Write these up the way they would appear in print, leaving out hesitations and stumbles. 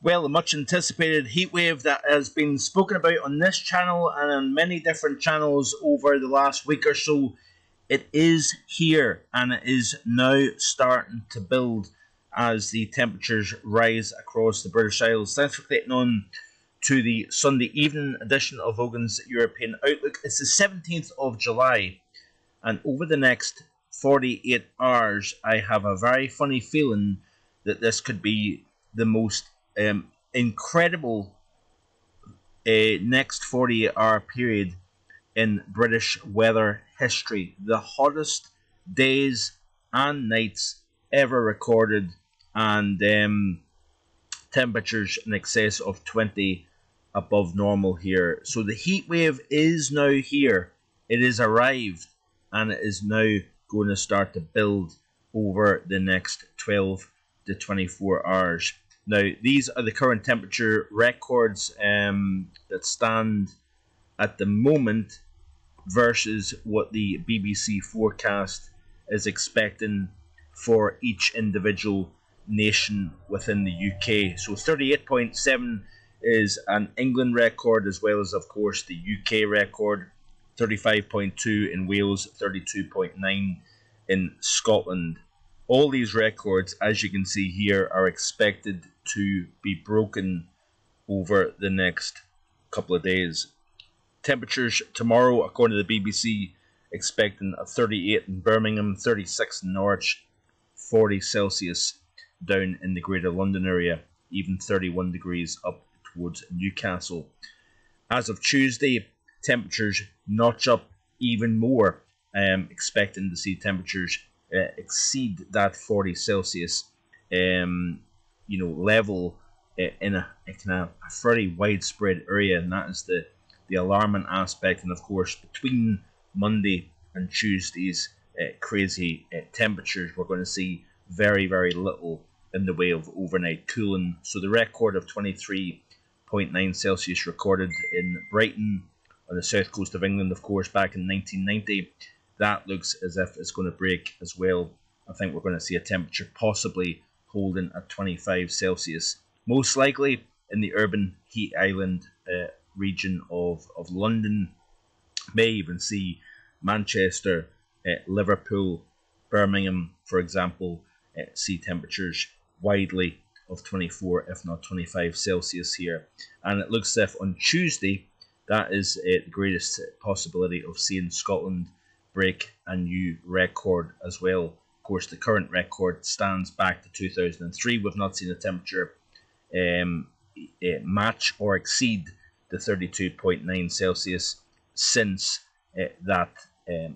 Well, the much anticipated heatwave that has been spoken about on this channel and on many different channels over the last week or so, it is here and it is now starting to build as the temperatures rise across the British Isles. Thanks for clicking on to the Sunday evening edition of Logan's European Outlook. It's the 17th of July, and over the next 48 hours, I have a very funny feeling that this could be the most incredible next 48-hour period in British weather history. The hottest days and nights ever recorded, and temperatures in excess of 20 above normal here. So the heat wave is now here. It has arrived, and it is now going to start to build over the next 12 to 24 hours. Now, these are the current temperature records that stand at the moment versus what the BBC forecast is expecting for each individual nation within the UK. So 38.7 is an England record, as well as, of course, the UK record. 35.2 in Wales, 32.9 in Scotland. All these records, as you can see here, are expected to be broken over the next couple of days. Temperatures tomorrow, according to the BBC, expecting a 38 in Birmingham, 36 in Norwich, 40 Celsius down in the Greater London area, even 31 degrees up towards Newcastle. As of Tuesday, temperatures notch up even more, expecting to see temperatures exceed that 40 Celsius level in a very widespread area, and that is the alarming aspect. And of course, between Monday and Tuesday's crazy temperatures, we're going to see very, very little in the way of overnight cooling. So the record of 23.9 Celsius recorded in Brighton on the south coast of England, of course, back in 1990, that looks as if it's going to break as well. I think we're going to see a temperature possibly holding at 25 Celsius, most likely in the urban heat island region of London. May even see Manchester, Liverpool, Birmingham, for example, see temperatures widely of 24, if not 25 Celsius here. And it looks as if on Tuesday, that is the greatest possibility of seeing Scotland break a new record as well. Of course, the current record stands back to 2003. We've not seen a temperature match or exceed the 32.9 Celsius since that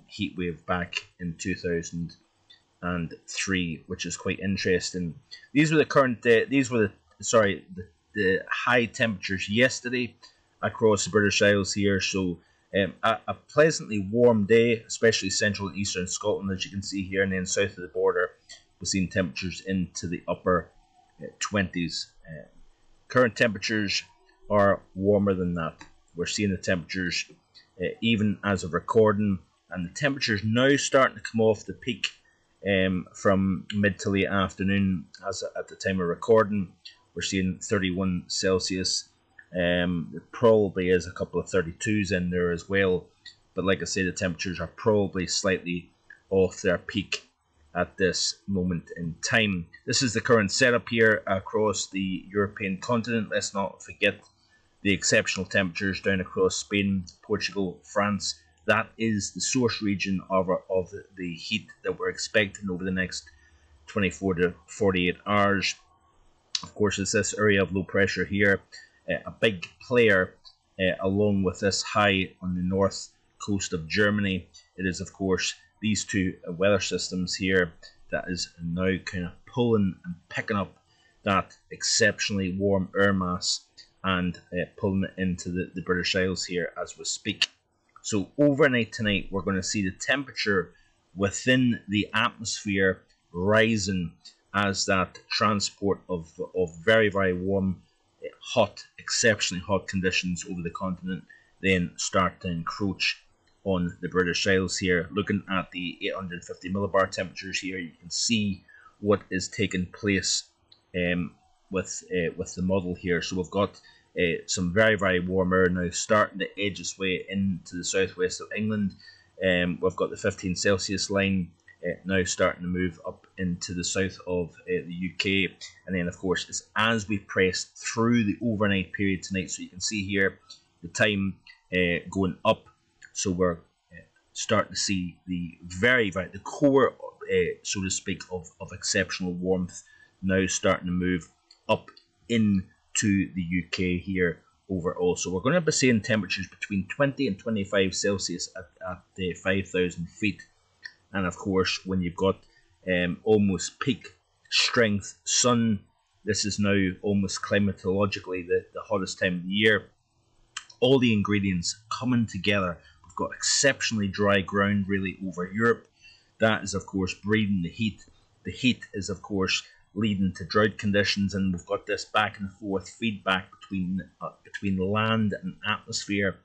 heat wave back in 2003, which is quite interesting. These were the current. The high temperatures yesterday across the British Isles here. So a pleasantly warm day, especially central and eastern Scotland, as you can see here, and then south of the border, we're seeing temperatures into the upper 20s. Current temperatures are warmer than that. We're seeing the temperatures even as of recording, and the temperatures now starting to come off the peak from mid to late afternoon. As at the time of recording, we're seeing 31 Celsius. There probably is a couple of 32s in there as well, but like I say, the temperatures are probably slightly off their peak at this moment in time. This is the current setup here across the European continent. Let's not forget the exceptional temperatures down across Spain, Portugal, France. That is the source region of the heat that we're expecting over the next 24 to 48 hours. Of course, it's this area of low pressure here, a big player along with this high on the north coast of Germany. It is, of course, these two weather systems here that is now kind of pulling and picking up that exceptionally warm air mass and pulling it into the British Isles here as we speak. So overnight tonight, we're going to see the temperature within the atmosphere rising as that transport of very, very warm, hot, exceptionally hot conditions over the continent then start to encroach on the British Isles here. Looking at the 850 millibar temperatures here, you can see what is taking place with the model here. So we've got some very, very warm air now starting to edge its way into the southwest of England. We've got the 15 Celsius line now starting to move up into the south of the UK, and then of course as we press through the overnight period tonight, so you can see here the time going up, so we're starting to see the the core, so to speak, of exceptional warmth now starting to move up into the UK here overall. So we're going to be seeing temperatures between 20 and 25 Celsius at 5,000 feet. And of course, when you've got almost peak strength sun, this is now almost climatologically the hottest time of the year. All the ingredients coming together. We've got exceptionally dry ground really over Europe. That is of course breeding the heat. The heat is of course leading to drought conditions, and we've got this back and forth feedback between land and atmosphere,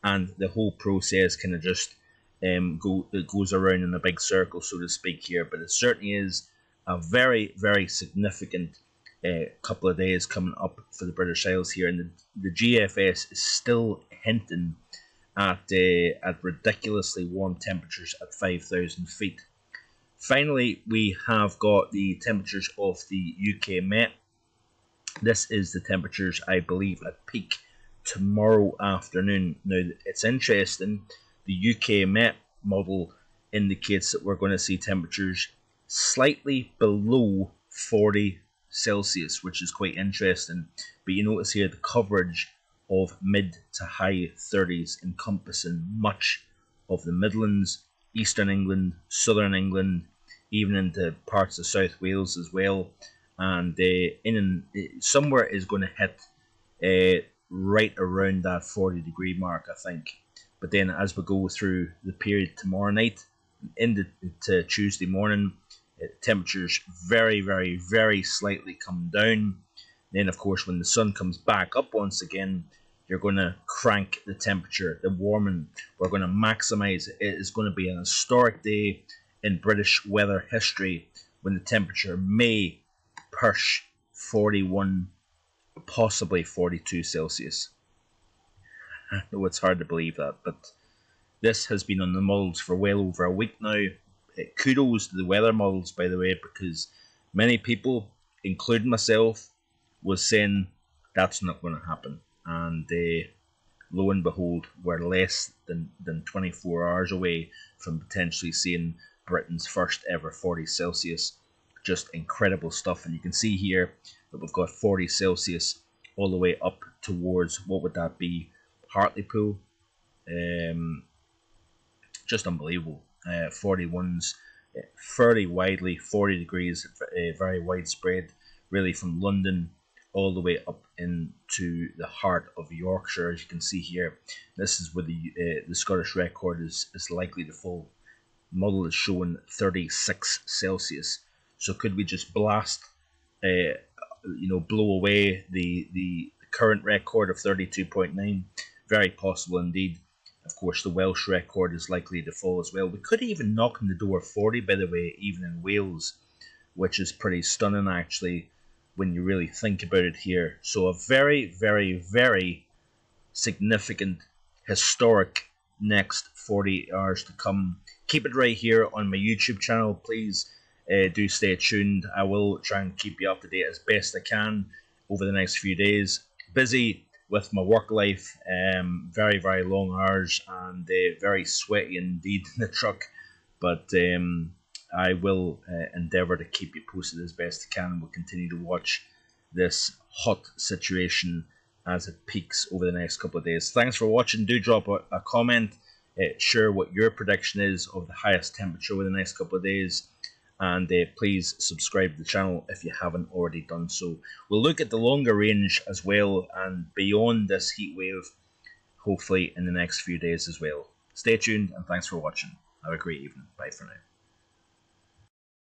and the whole process kind of just it goes around in a big circle, so to speak here. But it certainly is a very, very significant couple of days coming up for the British Isles here, and the GFS is still hinting at ridiculously warm temperatures at 5,000 feet. Finally, we have got the temperatures of the UK Met. This is the temperatures, I believe, at peak tomorrow afternoon. Now, it's interesting. The UK Met model indicates that we're going to see temperatures slightly below 40 Celsius, which is quite interesting. But you notice here the coverage of mid to high 30s, encompassing much of the Midlands, Eastern England, Southern England, even into parts of South Wales as well. And somewhere is going to hit right around that 40-degree mark, I think. But then as we go through the period tomorrow night into Tuesday morning, temperatures very, very, very slightly come down. Then, of course, when the sun comes back up once again, you're going to crank the temperature, the warming. We're going to maximize it. It is going to be an historic day in British weather history when the temperature may push 41, possibly 42 Celsius. I know it's hard to believe that, but this has been on the models for well over a week now. Kudos to the weather models, by the way, because many people, including myself, was saying that's not going to happen. And lo and behold, we're less than 24 hours away from potentially seeing Britain's first ever 40 Celsius. Just incredible stuff. And you can see here that we've got 40 Celsius all the way up towards, what would that be, Hartlepool. Just unbelievable. 41s fairly widely, 40 degrees, very widespread, really from London all the way up into the heart of Yorkshire. As you can see here, this is where the Scottish record is likely to fall. Model is showing 36 Celsius. So could we just blast, blow away the current record of 32.9? Very possible indeed. Of course, the Welsh record is likely to fall as well. We could even knock on the door of 40, by the way, even in Wales, which is pretty stunning, actually, when you really think about it here. So a very, very, very significant, historic next 40 hours to come. Keep it right here on my YouTube channel. Please do stay tuned. I will try and keep you up to date as best I can over the next few days. Busy with my work life, very, very long hours, and very sweaty indeed in the truck. But I will endeavour to keep you posted as best I can. We'll continue to watch this hot situation as it peaks over the next couple of days. Thanks for watching. Do drop a comment. Share what your prediction is of the highest temperature over the next couple of days. And please subscribe to the channel if you haven't already done so. We'll look at the longer range as well and beyond this heat wave, hopefully in the next few days as well. Stay tuned and thanks for watching. Have a great evening. Bye for now.